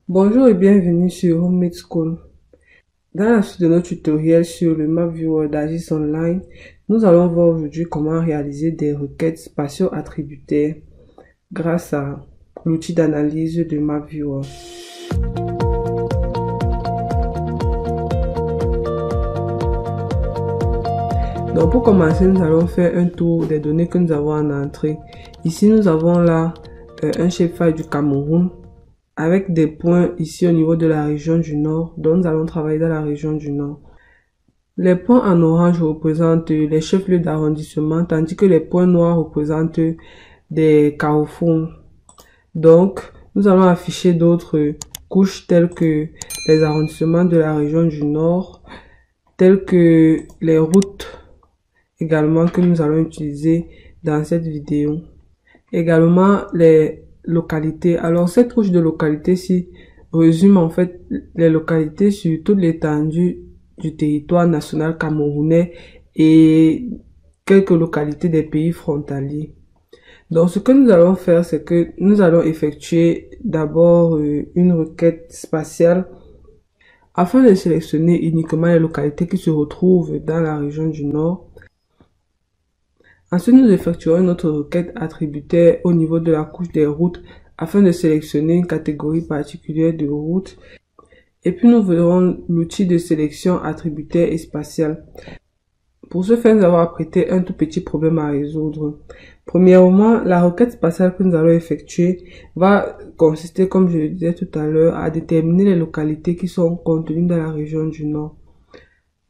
Bonjour et bienvenue sur Homemade School. Dans la suite de notre tutoriel sur le Map Viewer d'Agis Online, nous allons voir aujourd'hui comment réaliser des requêtes spatio-attributaires grâce à l'outil d'analyse de Map Viewer. Donc pour commencer, nous allons faire un tour des données que nous avons en entrée. Ici, nous avons là un shapefile du Cameroun, avec des points ici au niveau de la région du Nord, donc nous allons travailler dans la région du Nord. Les points en orange représentent les chefs-lieux d'arrondissement, tandis que les points noirs représentent des carrefours. Donc, nous allons afficher d'autres couches telles que les arrondissements de la région du Nord, telles que les routes également que nous allons utiliser dans cette vidéo. Également, les localités. Alors, cette couche de localité-ci résume en fait les localités sur toute l'étendue du territoire national camerounais et quelques localités des pays frontaliers. Donc, ce que nous allons faire, c'est que nous allons effectuer d'abord une requête spatiale afin de sélectionner uniquement les localités qui se retrouvent dans la région du Nord. Ensuite, nous effectuerons notre requête attributaire au niveau de la couche des routes afin de sélectionner une catégorie particulière de routes. Et puis, nous verrons l'outil de sélection attributaire et spatiale. Pour ce faire, nous avons apprêté un tout petit problème à résoudre. Premièrement, la requête spatiale que nous allons effectuer va consister, comme je le disais tout à l'heure, à déterminer les localités qui sont contenues dans la région du Nord.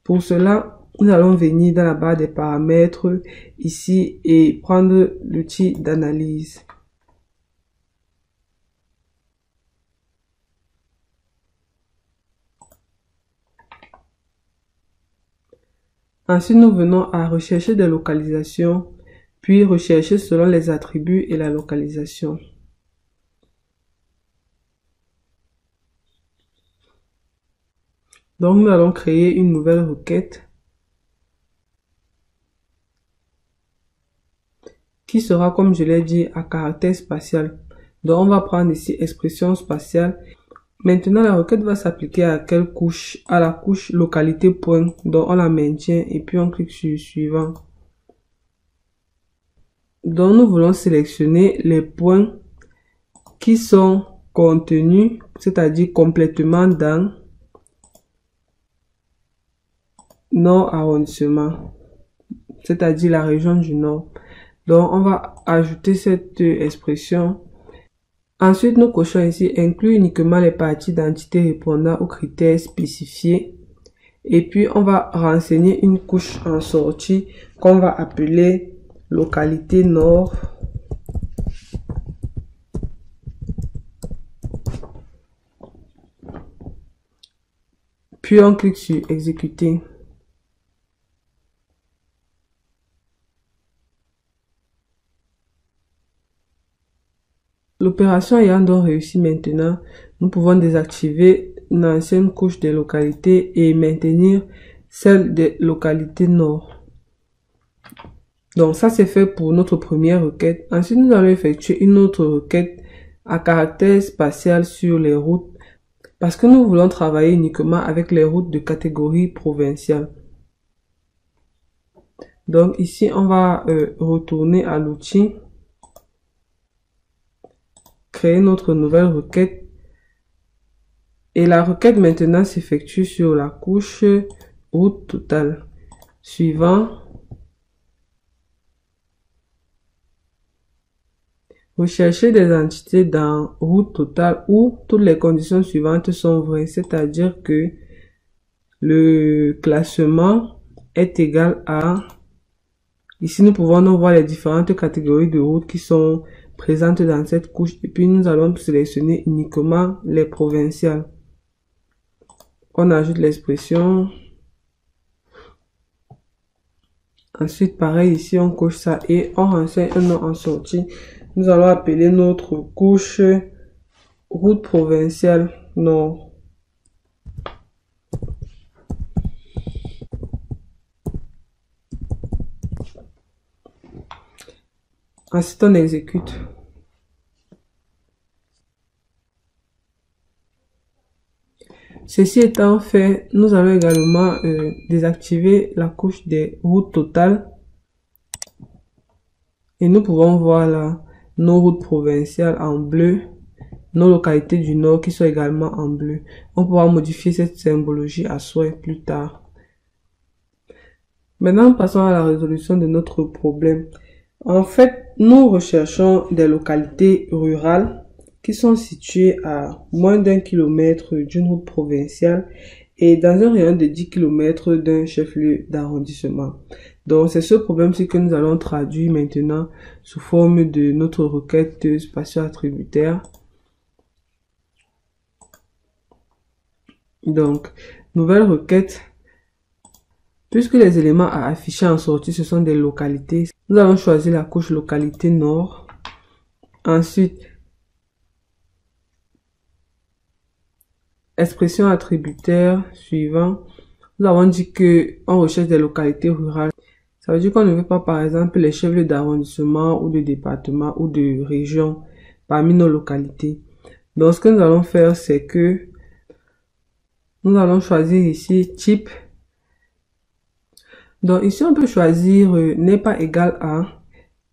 Pour cela, nous allons venir dans la barre des paramètres ici et prendre l'outil d'analyse. Ensuite, nous venons à rechercher des localisations, puis rechercher selon les attributs et la localisation. Donc, nous allons créer une nouvelle requête qui sera, comme je l'ai dit, à caractère spatial. Donc, on va prendre ici expression spatiale. Maintenant, la requête va s'appliquer à quelle couche? À la couche localité point. Donc, on la maintient et puis on clique sur suivant. Donc, nous voulons sélectionner les points qui sont contenus, c'est-à-dire complètement dans Nord arrondissement, c'est-à-dire la région du Nord. Donc, on va ajouter cette expression. Ensuite, nous cochons ici inclure uniquement les parties d'identité répondant aux critères spécifiés. Et puis, on va renseigner une couche en sortie qu'on va appeler localité Nord. Puis, on clique sur exécuter. L'opération ayant donc réussi maintenant, nous pouvons désactiver l'ancienne couche des localités et maintenir celle des localités Nord. Donc ça c'est fait pour notre première requête. Ensuite nous allons effectuer une autre requête à caractère spatial sur les routes parce que nous voulons travailler uniquement avec les routes de catégorie provinciale. Donc ici on va retourner à l'outil, créer notre nouvelle requête et la requête maintenant s'effectue sur la couche route totale. Suivant, rechercher des entités dans route totale où toutes les conditions suivantes sont vraies, c'est-à-dire que le classement est égal à... Ici, nous pouvons donc voir les différentes catégories de routes qui sont présentes dans cette couche et puis nous allons sélectionner uniquement les provinciales. On ajoute l'expression. Ensuite, pareil, ici, on coche ça et on renseigne un nom en sortie. Nous allons appeler notre couche route provinciale Nord. Ensuite, on exécute. Ceci étant fait, nous allons également désactiver la couche des routes totales. Et nous pouvons voir là nos routes provinciales en bleu, nos localités du nord qui sont également en bleu. On pourra modifier cette symbologie à souhait plus tard. Maintenant, passons à la résolution de notre problème. En fait, nous recherchons des localités rurales qui sont situées à moins d'1 kilomètre d'une route provinciale et dans un rayon de 10 km d'un chef-lieu d'arrondissement. Donc, c'est ce problème-ci que nous allons traduire maintenant sous forme de notre requête spatio-attributaire. Donc, nouvelle requête. Puisque les éléments à afficher en sortie, ce sont des localités, nous allons choisir la couche localité nord. Ensuite, expression attributaire suivant. Nous avons dit que on recherche des localités rurales. Ça veut dire qu'on ne veut pas, par exemple, les chefs-lieux d'arrondissement ou de département ou de région parmi nos localités. Donc, ce que nous allons faire, c'est que nous allons choisir ici type. Donc, ici, on peut choisir n'est pas égal à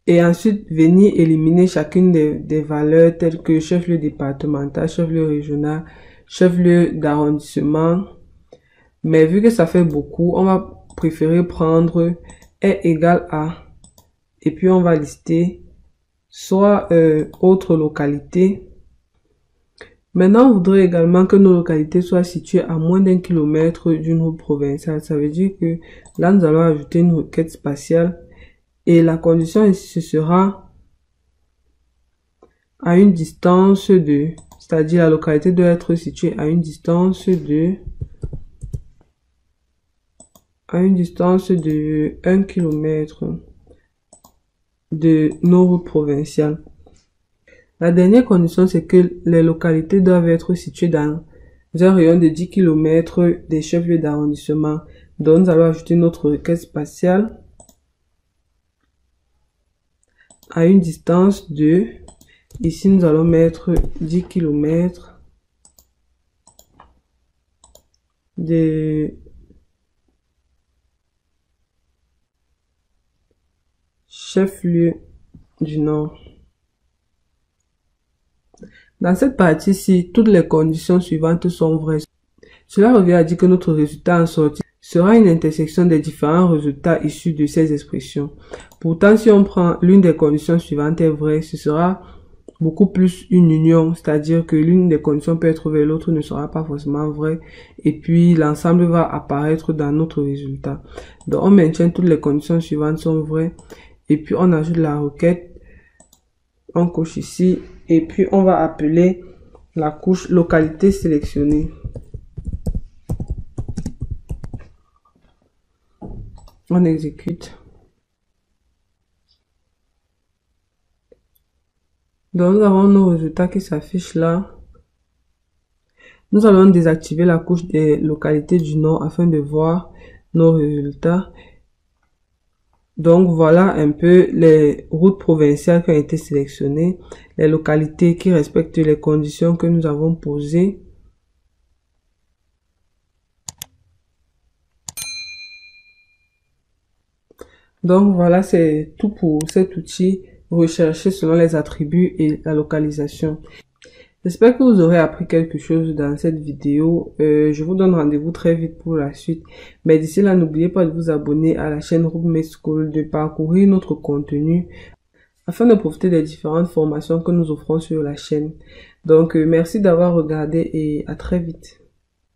et ensuite venir éliminer chacune des valeurs telles que chef-lieu départemental, chef-lieu régional, chef-lieu d'arrondissement. Mais vu que ça fait beaucoup, on va préférer prendre est égal à et puis on va lister soit autre localité. Maintenant, on voudrait également que nos localités soient situées à moins d'1 kilomètre d'une route provinciale. Ça veut dire que là, nous allons ajouter une requête spatiale et la condition ici, ce sera à une distance de, c'est-à-dire la localité doit être située à une distance de 1 kilomètre de nos routes provinciales. La dernière condition, c'est que les localités doivent être situées dans un rayon de 10 km des chefs-lieux d'arrondissement. Donc, nous allons ajouter notre requête spatiale à une distance de, ici nous allons mettre 10 km des chefs-lieux du Nord. Dans cette partie-ci, toutes les conditions suivantes sont vraies. Cela revient à dire que notre résultat en sortie sera une intersection des différents résultats issus de ces expressions. Pourtant, si on prend l'une des conditions suivantes est vraie, ce sera beaucoup plus une union, c'est-à-dire que l'une des conditions peut être vraie, l'autre ne sera pas forcément vraie, et puis l'ensemble va apparaître dans notre résultat. Donc, on maintient toutes les conditions suivantes sont vraies, et puis on ajoute la requête, on coche ici, et puis on va appeler la couche localité sélectionnée. On exécute. Donc, nous avons nos résultats qui s'affichent là. Nous allons désactiver la couche des localités du Nord afin de voir nos résultats. Donc, voilà un peu les routes provinciales qui ont été sélectionnées, les localités qui respectent les conditions que nous avons posées. Donc, voilà, c'est tout pour cet outil. Rechercher selon les attributs et la localisation. J'espère que vous aurez appris quelque chose dans cette vidéo. Je vous donne rendez-vous très vite pour la suite. Mais d'ici là, n'oubliez pas de vous abonner à la chaîne Roubmate School, de parcourir notre contenu afin de profiter des différentes formations que nous offrons sur la chaîne. Donc, merci d'avoir regardé et à très vite.